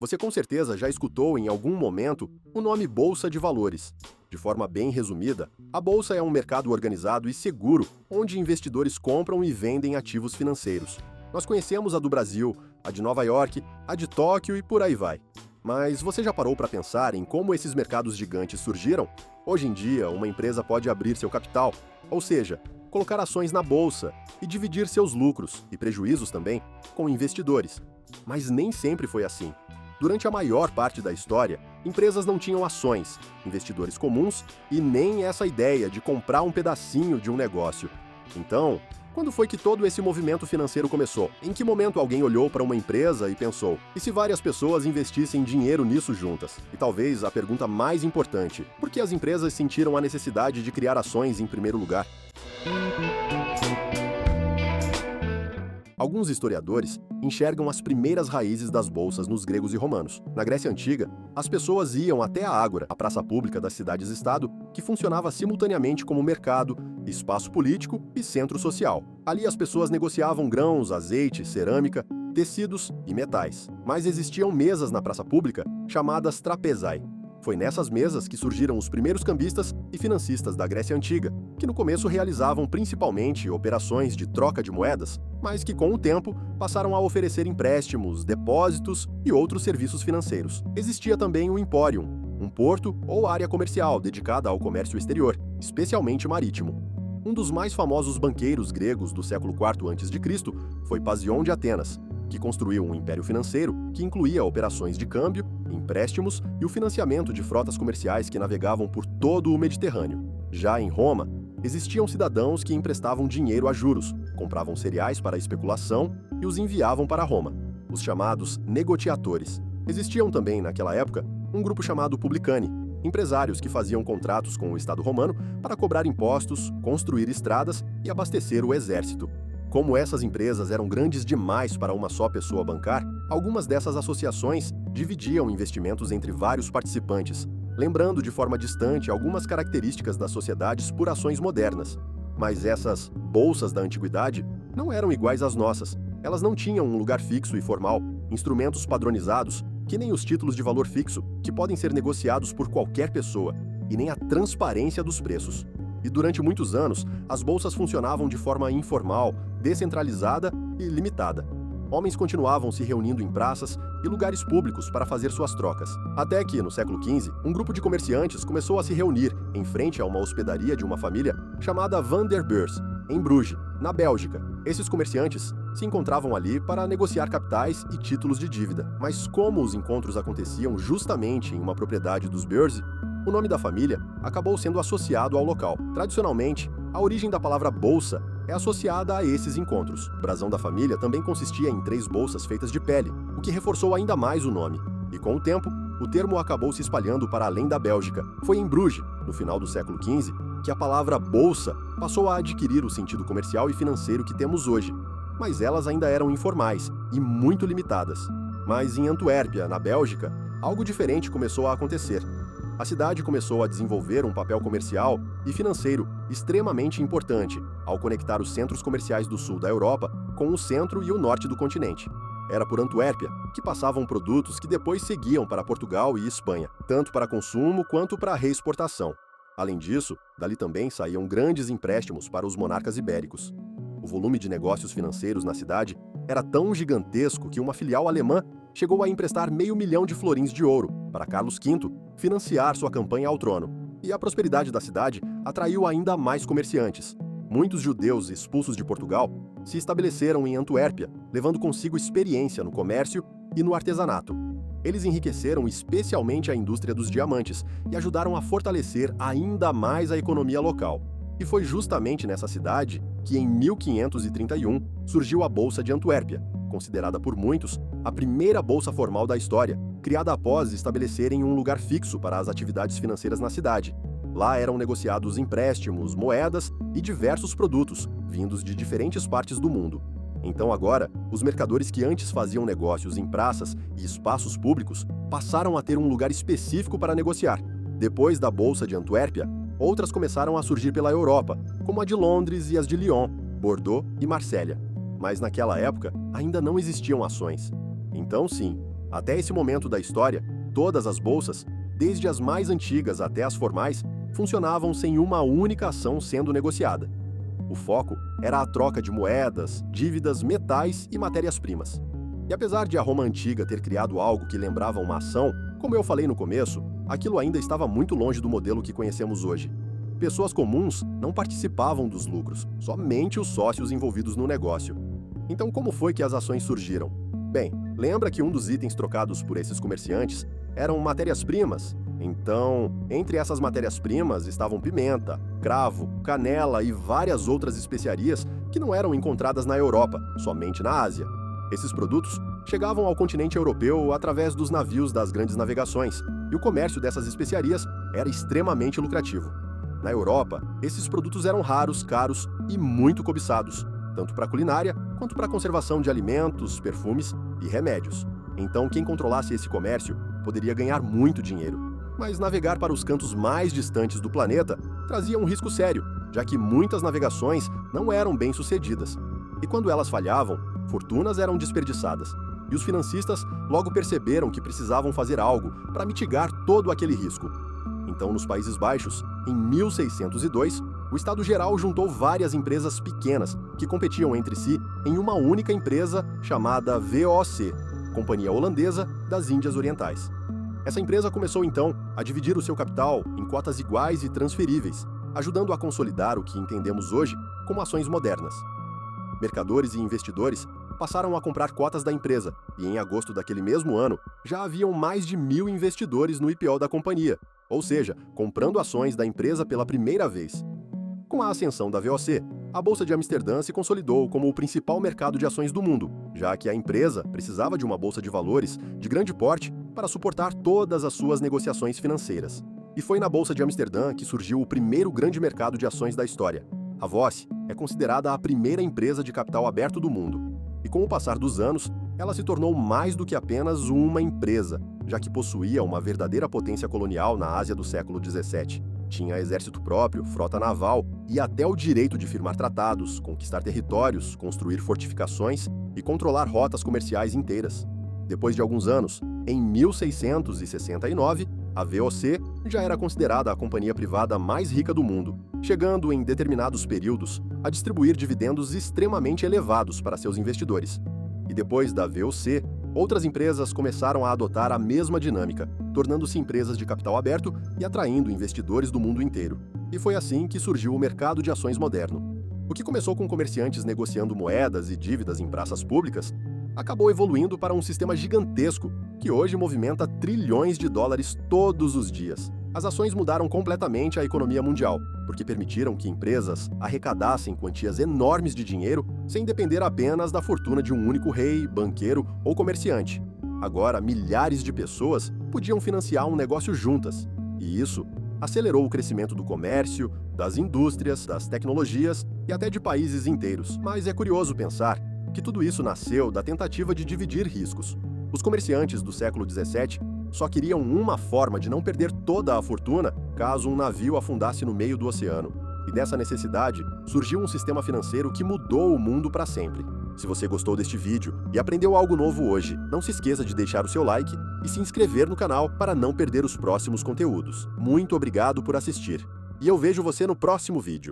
Você com certeza já escutou em algum momento o nome Bolsa de Valores. De forma bem resumida, a bolsa é um mercado organizado e seguro onde investidores compram e vendem ativos financeiros. Nós conhecemos a do Brasil, a de Nova York, a de Tóquio e por aí vai. Mas você já parou para pensar em como esses mercados gigantes surgiram? Hoje em dia, uma empresa pode abrir seu capital, ou seja, colocar ações na bolsa e dividir seus lucros e prejuízos também com investidores. Mas nem sempre foi assim. Durante a maior parte da história, empresas não tinham ações, investidores comuns e nem essa ideia de comprar um pedacinho de um negócio. Então, quando foi que todo esse movimento financeiro começou? Em que momento alguém olhou para uma empresa e pensou, e se várias pessoas investissem dinheiro nisso juntas? E talvez a pergunta mais importante, por que as empresas sentiram a necessidade de criar ações em primeiro lugar? Alguns historiadores enxergam as primeiras raízes das bolsas nos gregos e romanos. Na Grécia Antiga, as pessoas iam até a ágora, a praça pública das cidades-estado, que funcionava simultaneamente como mercado, espaço político e centro social. Ali as pessoas negociavam grãos, azeite, cerâmica, tecidos e metais. Mas existiam mesas na praça pública chamadas trapezai. Foi nessas mesas que surgiram os primeiros cambistas e financistas da Grécia Antiga, que no começo realizavam principalmente operações de troca de moedas, mas que com o tempo passaram a oferecer empréstimos, depósitos e outros serviços financeiros. Existia também o empórium, um porto ou área comercial dedicada ao comércio exterior, especialmente marítimo. Um dos mais famosos banqueiros gregos do século IV a.C. foi Pasión de Atenas, que construiu um império financeiro que incluía operações de câmbio, empréstimos e o financiamento de frotas comerciais que navegavam por todo o Mediterrâneo. Já em Roma, existiam cidadãos que emprestavam dinheiro a juros, compravam cereais para especulação e os enviavam para Roma, os chamados negociatores. Existiam também, naquela época, um grupo chamado publicani, empresários que faziam contratos com o Estado romano para cobrar impostos, construir estradas e abastecer o exército. Como essas empresas eram grandes demais para uma só pessoa bancar, algumas dessas associações dividiam investimentos entre vários participantes, lembrando de forma distante algumas características das sociedades por ações modernas. Mas essas bolsas da antiguidade não eram iguais às nossas. Elas não tinham um lugar fixo e formal, instrumentos padronizados, que nem os títulos de valor fixo, que podem ser negociados por qualquer pessoa, e nem a transparência dos preços. E durante muitos anos, as bolsas funcionavam de forma informal, descentralizada e limitada. Homens continuavam se reunindo em praças e lugares públicos para fazer suas trocas. Até que, no século XV, um grupo de comerciantes começou a se reunir em frente a uma hospedaria de uma família chamada Van der Beurs, em Bruges, na Bélgica. Esses comerciantes se encontravam ali para negociar capitais e títulos de dívida. Mas como os encontros aconteciam justamente em uma propriedade dos Beurs, o nome da família acabou sendo associado ao local. Tradicionalmente, a origem da palavra bolsa é associada a esses encontros. O brasão da família também consistia em 3 bolsas feitas de pele, o que reforçou ainda mais o nome. E com o tempo, o termo acabou se espalhando para além da Bélgica. Foi em Bruges, no final do século XV, que a palavra bolsa passou a adquirir o sentido comercial e financeiro que temos hoje. Mas elas ainda eram informais e muito limitadas. Mas em Antuérpia, na Bélgica, algo diferente começou a acontecer. A cidade começou a desenvolver um papel comercial e financeiro extremamente importante ao conectar os centros comerciais do sul da Europa com o centro e o norte do continente. Era por Antuérpia que passavam produtos que depois seguiam para Portugal e Espanha, tanto para consumo quanto para reexportação. Além disso, dali também saíam grandes empréstimos para os monarcas ibéricos. O volume de negócios financeiros na cidade era tão gigantesco que uma filial alemã chegou a emprestar $500 mil de florins de ouro para Carlos V financiar sua campanha ao trono. E a prosperidade da cidade atraiu ainda mais comerciantes. Muitos judeus expulsos de Portugal se estabeleceram em Antuérpia, levando consigo experiência no comércio e no artesanato. Eles enriqueceram especialmente a indústria dos diamantes e ajudaram a fortalecer ainda mais a economia local. E foi justamente nessa cidade que, em 1531, surgiu a Bolsa de Antuérpia, considerada por muitos a primeira bolsa formal da história, criada após estabelecerem um lugar fixo para as atividades financeiras na cidade. Lá eram negociados empréstimos, moedas e diversos produtos, vindos de diferentes partes do mundo. Então agora, os mercadores que antes faziam negócios em praças e espaços públicos passaram a ter um lugar específico para negociar. Depois da Bolsa de Antuérpia, outras começaram a surgir pela Europa, como a de Londres e as de Lyon, Bordeaux e Marsella. Mas naquela época, ainda não existiam ações. Então sim, Até esse momento da história, todas as bolsas, desde as mais antigas até as formais, funcionavam sem uma única ação sendo negociada. O foco era a troca de moedas, dívidas, metais e matérias-primas. E apesar de a Roma antiga ter criado algo que lembrava uma ação, como eu falei no começo, aquilo ainda estava muito longe do modelo que conhecemos hoje. Pessoas comuns não participavam dos lucros, somente os sócios envolvidos no negócio. Então, como foi que as ações surgiram? Bem, lembra que um dos itens trocados por esses comerciantes eram matérias-primas? Então, entre essas matérias-primas estavam pimenta, cravo, canela e várias outras especiarias que não eram encontradas na Europa, somente na Ásia. Esses produtos chegavam ao continente europeu através dos navios das grandes navegações, e o comércio dessas especiarias era extremamente lucrativo. Na Europa, esses produtos eram raros, caros e muito cobiçados, tanto para a culinária quanto para a conservação de alimentos, perfumes e remédios. Então, quem controlasse esse comércio poderia ganhar muito dinheiro. Mas navegar para os cantos mais distantes do planeta trazia um risco sério, já que muitas navegações não eram bem-sucedidas. E quando elas falhavam, fortunas eram desperdiçadas. E os financistas logo perceberam que precisavam fazer algo para mitigar todo aquele risco. Então, nos Países Baixos, em 1602, o Estado Geral juntou várias empresas pequenas que competiam entre si em uma única empresa chamada VOC, Companhia Holandesa das Índias Orientais. Essa empresa começou então a dividir o seu capital em cotas iguais e transferíveis, ajudando a consolidar o que entendemos hoje como ações modernas. Mercadores e investidores passaram a comprar cotas da empresa e em agosto daquele mesmo ano já haviam mais de 1.000 investidores no IPO da companhia, ou seja, comprando ações da empresa pela primeira vez. Com a ascensão da VOC, a Bolsa de Amsterdã se consolidou como o principal mercado de ações do mundo, já que a empresa precisava de uma bolsa de valores de grande porte para suportar todas as suas negociações financeiras. E foi na Bolsa de Amsterdã que surgiu o primeiro grande mercado de ações da história. A VOC é considerada a primeira empresa de capital aberto do mundo. E com o passar dos anos, ela se tornou mais do que apenas uma empresa, já que possuía uma verdadeira potência colonial na Ásia do século XVII. Tinha exército próprio, frota naval e até o direito de firmar tratados, conquistar territórios, construir fortificações e controlar rotas comerciais inteiras. Depois de alguns anos, em 1669, a VOC já era considerada a companhia privada mais rica do mundo, chegando em determinados períodos a distribuir dividendos extremamente elevados para seus investidores. E depois da VOC, outras empresas começaram a adotar a mesma dinâmica, tornando-se empresas de capital aberto e atraindo investidores do mundo inteiro. E foi assim que surgiu o mercado de ações moderno. O que começou com comerciantes negociando moedas e dívidas em praças públicas, acabou evoluindo para um sistema gigantesco que hoje movimenta trilhões de dólares todos os dias. As ações mudaram completamente a economia mundial, porque permitiram que empresas arrecadassem quantias enormes de dinheiro sem depender apenas da fortuna de um único rei, banqueiro ou comerciante. Agora, milhares de pessoas podiam financiar um negócio juntas, e isso acelerou o crescimento do comércio, das indústrias, das tecnologias e até de países inteiros. Mas é curioso pensar que tudo isso nasceu da tentativa de dividir riscos. Os comerciantes do século XVII só queriam uma forma de não perder toda a fortuna caso um navio afundasse no meio do oceano. E dessa necessidade surgiu um sistema financeiro que mudou o mundo para sempre. Se você gostou deste vídeo e aprendeu algo novo hoje, não se esqueça de deixar o seu like e se inscrever no canal para não perder os próximos conteúdos. Muito obrigado por assistir. E eu vejo você no próximo vídeo.